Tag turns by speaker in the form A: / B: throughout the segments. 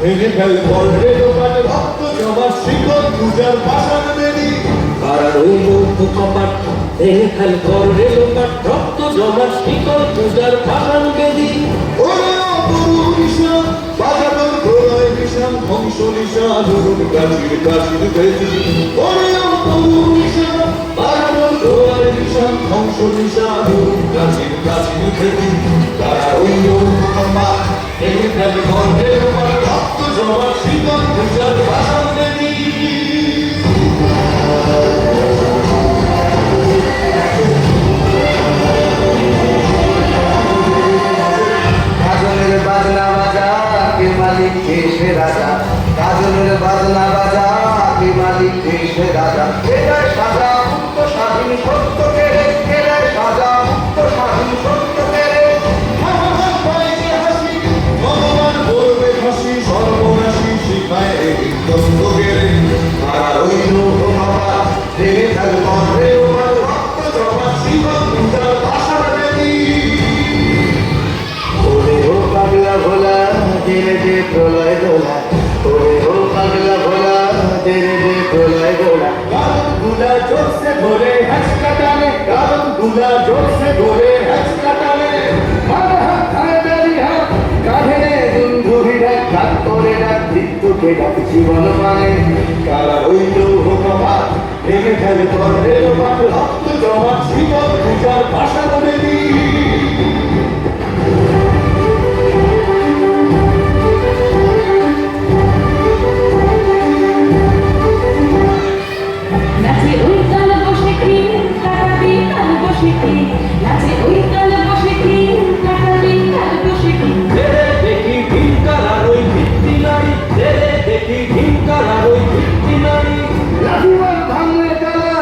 A: ভেঙে ফেল বর্ণে দোকানে ভক্ত জমা শিকল পূজার পাশান বেদি
B: পাড়ার ওই লৌহ কপাট ভেঙে ফেল বর্ণে দোকান ভক্ত জমা শিকল পূজার পাশান বেদি
A: ওরে অপরূপ নিশান বাজানোর প্রলয় নিশান ধ্বংস নিশান অরুণ প্রাচীর প্রাচীর বেদি ওরে অপরূপ নিশান বাজানোর প্রলয় নিশান ধ্বংস নিশান অরুণ প্রাচীর প্রাচীর বেদি তারা ওই লৌহ কপাট ভেঙে ফেল বর্ণে দোকানে ভক্ত জমা শিকল পূজার পাশান বেদি
C: কাজলের বাজনা বাজা কে মালিক দেশে রাজা কাজলের বাজনা বাজা কে মালিক দেশে রাজা এটাই সাজা মুক্ত স্বাধীন সত্য কেড়ে এটাই সাজা মুক্ত স্বাধীন সত্য কেড়ে
A: ভগবান পাইছে হাসি ভগবান বলবে হাসি সর্বনাশী শিখায় এই দ্বন্দ্ব গেলে
C: আর ওই লোক বাবা ভেঙে ফেল মরে ওর রক্ত জমা শিকল পূজার ভাষার বেদি ওরে ও পাগলা ভোলা জেনে যে প্রলয় দোলা ওরে ও পাগলা ভোলা জেনে যে প্রলয় দোলা কারণ গুলা জোরসে ধরে হাঁচকা টানে কারণ গুলা জোরসে ধরে হাঁচকা টানে মারে হাত খায় দাঁড়ি হাত কাঁধে নে দুন্ধুরি ডাক ডাক করে ডাক মৃত্যুকে ডাক জীবন মানে কারা হইল বাবা ভেঙে ফেলে পরে রক্ত জমা শিকল পূজার ভাষা বলে দিই
D: নাচে ওই কাল বসে টিন কাটাবি কাল বসে টিন নাচে ওই কাল বসে টিন কাটাবি কাল বসে টিন
B: রে দেখি ভিনকার আর ওই ভিত্তি নারী রে দেখি ভিনকার আর ওই ভিত্তি নারী
C: লাঠিমার ভাঙলে জ্বালা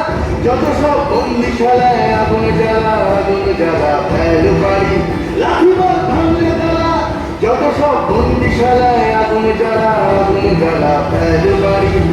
C: যত সব বন্দিশালায় আগুন জ্বালা ফেল পারি লাঠিমার ভাঙলে জ্বালা যত সব বন্দিশালায় আগুন জ্বালা ফেল পারি